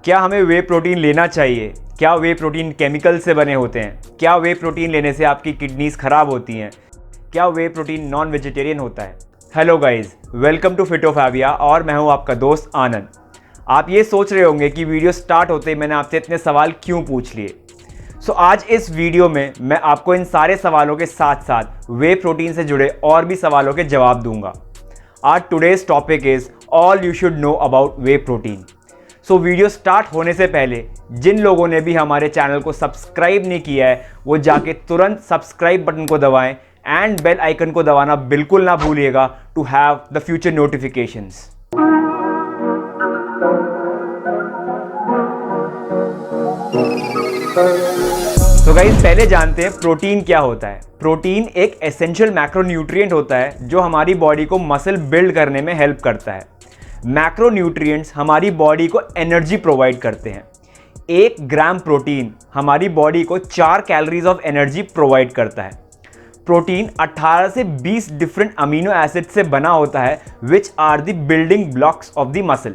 क्या हमें वे प्रोटीन लेना चाहिए? क्या वे प्रोटीन केमिकल से बने होते हैं? क्या वे प्रोटीन लेने से आपकी किडनीज खराब होती हैं? क्या वे प्रोटीन नॉन वेजिटेरियन होता है? Hello guys, welcome to fit of Avia और मैं हूं आपका दोस्त आनंद। आप ये सोच रहे होंगे कि वीडियो स्टार्ट होते ही मैंने आपसे इतने सवाल क्यों पूछ लिए। आज इस वीडियो में मैं आपको इन सारे सवालों के साथ साथ वे प्रोटीन से जुड़े और भी सवालों के जवाब दूंगा। आज today's topic is all you should know about way protein. Video start होने से पहले जिन लोगों ने भी हमारे चैनल को सब्सक्राइब नहीं किया है वो जाके तुरंत सब्सक्राइब बटन को दबाएं एंड बेल आइकन को दबाना बिल्कुल ना भूलिएगा to have the future notifications. तो गाइस, पहले जानते हैं प्रोटीन क्या होता है। प्रोटीन एक एसेंशियल मैक्रोन्यूट्रिएंट होता है जो हमारी बॉडी को मसल बिल्ड करने में हेल्प करता है। मैक्रोन्यूट्रिएंट्स हमारी बॉडी को एनर्जी प्रोवाइड करते हैं। 1 ग्राम प्रोटीन हमारी बॉडी को 4 कैलोरीज ऑफ एनर्जी प्रोवाइड करता है। प्रोटीन 18 से 20 डिफरेंट अमीनो एसिड से बना होता है which are the building blocks of the muscle.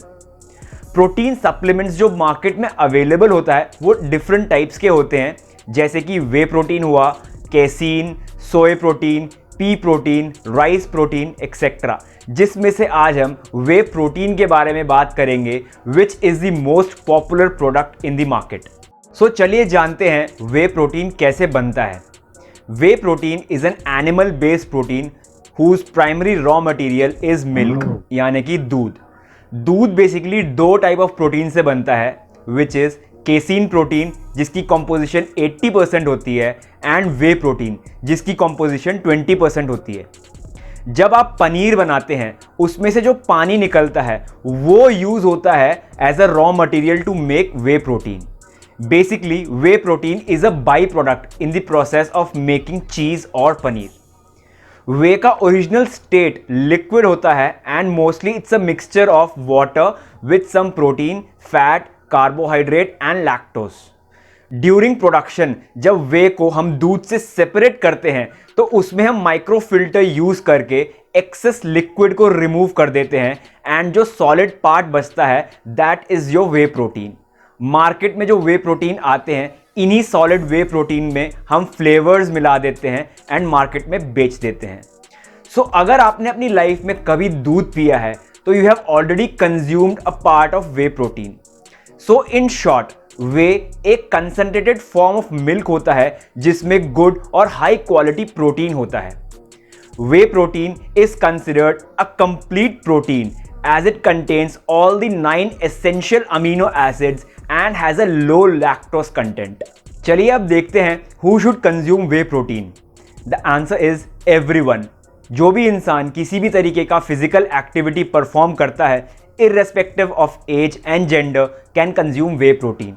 Protein supplements जो मार्केट में अवेलेबल होता है वो डिफरेंट टाइप्स के होते हैं, जैसे कि वे प्रोटीन हुआ, केसीन, सोए protein, P protein, rice protein etcetera, जिसमें से आज हम वे प्रोटीन के बारे में बात करेंगे which is the most popular product in the market. चलिए जानते हैं वे प्रोटीन कैसे बनता है। Whey protein is an animal based protein whose primary raw material is milk, यानी कि दूध। दूध बेसिकली 2 टाइप ऑफ प्रोटीन से बनता है विच इज केसीन प्रोटीन जिसकी कॉम्पोजिशन 80% होती है एंड वे प्रोटीन जिसकी कॉम्पोजिशन 20% होती है। जब आप पनीर बनाते हैं उसमें से जो पानी निकलता है वो यूज होता है as a raw material to make whey protein. Basically whey protein is a by product in the process of making cheese और पनीर। वे का ओरिजिनल स्टेट लिक्विड होता है and mostly it's a mixture of water with some protein, fat, carbohydrate and lactose. During production जब whey को हम दूध से separate करते हैं तो उसमें हम माइक्रोफिल्टर यूज करके एक्सेस लिक्विड को रिमूव कर देते हैं एंड जो सॉलिड पार्ट बचता है that is your way protein. Market में जो वे प्रोटीन आते हैं इन्हीं सॉलिड वे प्रोटीन में हम फ्लेवर्स मिला देते हैं एंड मार्केट में बेच देते हैं। अगर आपने अपनी लाइफ में कभी दूध पिया है तो you have already consumed a part of whey protein. In short, whey एक कंसंट्रेटेड फॉर्म ऑफ मिल्क होता है जिसमें गुड और हाई क्वालिटी प्रोटीन होता है। Whey protein is considered a complete protein as it contains all the 9 essential amino acids and has a low lactose content. चलिए अब देखते हैं who should consume whey protein. The answer is everyone. जो भी इंसान किसी भी तरीके का फिजिकल एक्टिविटी परफॉर्म करता है irrespective of age and gender can consume whey protein.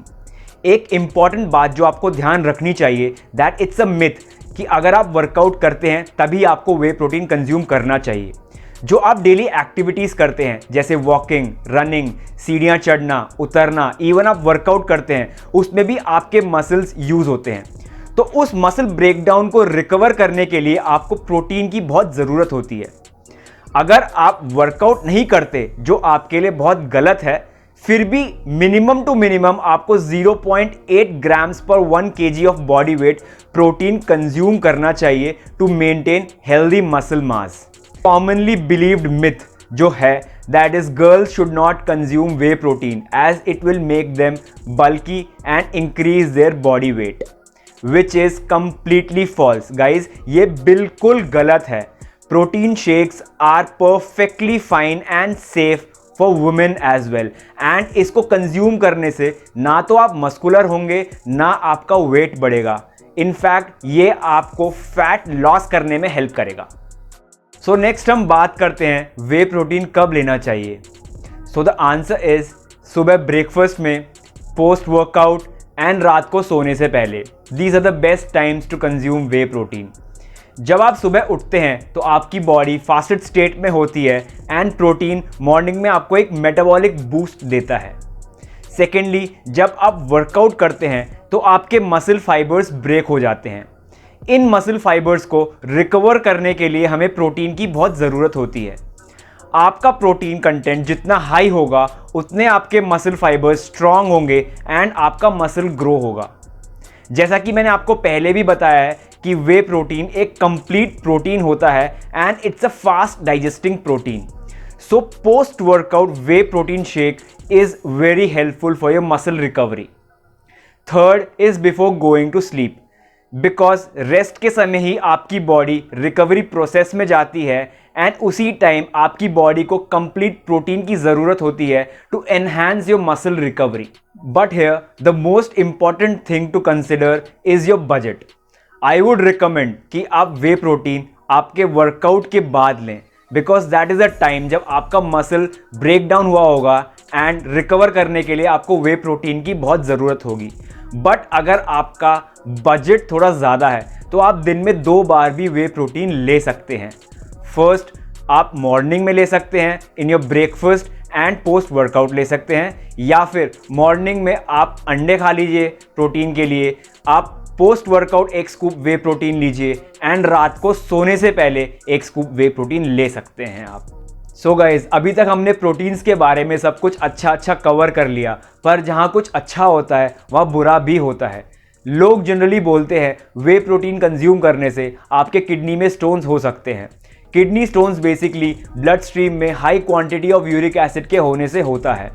एक इंपॉर्टेंट बात जो आपको ध्यान रखनी चाहिए that it's a myth कि अगर आप वर्कआउट करते हैं तभी आपको वे प्रोटीन कंज्यूम करना चाहिए। जो आप डेली एक्टिविटीज़ करते हैं जैसे वॉकिंग, रनिंग, सीढ़ियाँ चढ़ना, उतरना, इवन आप वर्कआउट करते हैं उसमें भी आपके मसल्स यूज़ होते हैं। तो उस मसल ब्रेकडाउन को रिकवर करने के लिए आपको प्रोटीन की बहुत ज़रूरत होती है। अगर आप वर्कआउट नहीं करते जो आपके लिए बहुत गलत है, फिर भी मिनिमम टू मिनिमम आपको 0.8 ग्राम्स पर 1 kg of body weight protein consume करना चाहिए to maintain healthy muscle mass. Commonly believed myth जो है that is girls should not consume whey protein as it will make them bulky and increase their body weight, which is completely false. Guys, ये बिल्कुल गलत है। Protein shakes are perfectly fine and safe for women as well and इसको consume करने से ना तो आप मस्कुलर होंगे ना आपका वेट बढ़ेगा। इनफैक्ट ये आपको फैट लॉस करने में हेल्प करेगा। नेक्स्ट हम बात करते हैं वे प्रोटीन कब लेना चाहिए। द आंसर इज सुबह ब्रेकफास्ट में, पोस्ट वर्कआउट एंड रात को सोने से पहले। These are the best times to consume whey protein. जब आप सुबह उठते हैं तो आपकी बॉडी फास्टेड स्टेट में होती है एंड प्रोटीन मॉर्निंग में आपको एक मेटाबॉलिक बूस्ट देता है। सेकेंडली, जब आप वर्कआउट करते हैं तो आपके मसल फाइबर्स ब्रेक हो जाते हैं। इन मसल फाइबर्स को रिकवर करने के लिए हमें प्रोटीन की बहुत ज़रूरत होती है। आपका प्रोटीन कंटेंट जितना हाई होगा उतने आपके मसल फाइबर्स स्ट्रांग होंगे एंड आपका मसल ग्रो होगा। जैसा कि मैंने आपको पहले भी बताया है कि वे प्रोटीन एक कंप्लीट प्रोटीन होता है and it's a fast digesting protein. So post workout whey protein shake is very helpful for your muscle recovery. Third is before going to sleep, because rest के समय ही आपकी body recovery process में जाती है and उसी time आपकी body को complete protein की ज़रूरत होती है to enhance your muscle recovery. But here the most important thing to consider is your budget. I would recommend कि आप वे प्रोटीन आपके वर्कआउट के बाद लें, because that is a time जब आपका मसल ब्रेक डाउन हुआ होगा एंड रिकवर करने के लिए आपको वे प्रोटीन की बहुत ज़रूरत होगी। बट अगर आपका बजट थोड़ा ज़्यादा है तो आप दिन में 2 बार भी वे प्रोटीन ले सकते हैं। फर्स्ट, आप मॉर्निंग में ले सकते हैं in your breakfast and post workout ले सकते हैं, या फिर मॉर्निंग में आप अंडे खा लीजिए प्रोटीन के लिए, आप post workout 1 scoop whey protein लीजिए एंड रात को सोने से पहले 1 स्कूप वे प्रोटीन ले सकते हैं आप। सो गाइज, अभी तक हमने प्रोटीन्स के बारे में सब कुछ अच्छा कवर कर लिया, पर जहाँ कुछ अच्छा होता है वहाँ बुरा भी होता है। लोग जनरली बोलते हैं वे प्रोटीन कंज्यूम करने से आपके किडनी में स्टोन्स हो सकते हैं। Kidney stones basically blood stream में high quantity of uric acid के होने से होता है।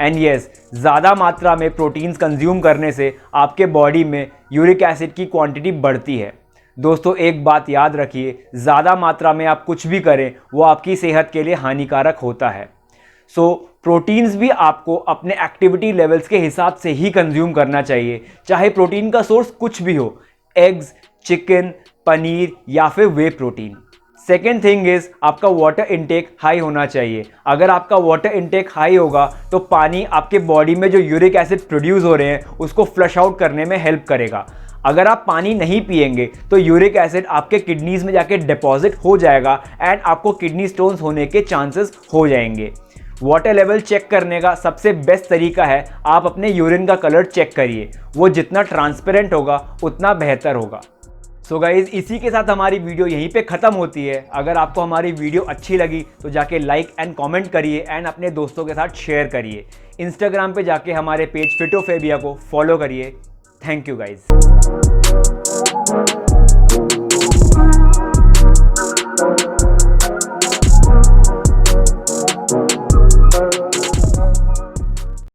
एंड येस, ज़्यादा मात्रा में प्रोटीन्स कंज्यूम करने से आपके बॉडी में यूरिक एसिड की क्वांटिटी बढ़ती है। दोस्तों, एक बात याद रखिए, ज़्यादा मात्रा में आप कुछ भी करें वो आपकी सेहत के लिए हानिकारक होता है। सो प्रोटीन्स भी आपको अपने एक्टिविटी लेवल्स के हिसाब से ही कंज्यूम करना चाहिए, चाहे प्रोटीन का सोर्स कुछ भी हो, एग्स, चिकन, पनीर या फिर वे प्रोटीन। सेकेंड थिंग इज आपका वाटर इनटेक हाई होना चाहिए। अगर आपका वाटर इनटेक हाई होगा तो पानी आपके बॉडी में जो यूरिक एसिड प्रोड्यूस हो रहे हैं उसको फ्लश आउट करने में हेल्प करेगा। अगर आप पानी नहीं पिएंगे तो यूरिक एसिड आपके किडनीज में जाके डिपॉजिट हो जाएगा एंड आपको किडनी स्टोन्स होने के चांसेस हो जाएंगे। वाटर लेवल चेक करने का सबसे बेस्ट तरीका है आप अपने यूरिन का कलर चेक करिए, वो जितना ट्रांसपेरेंट होगा उतना बेहतर होगा। सो गाइज, इसी के साथ हमारी वीडियो यहीं पे ख़त्म होती है। अगर आपको हमारी वीडियो अच्छी लगी तो जाके लाइक एंड कमेंट करिए एंड अपने दोस्तों के साथ शेयर करिए। इंस्टाग्राम पे जाके हमारे पेज फिटोफेबिया को फॉलो करिए। Thank you guys.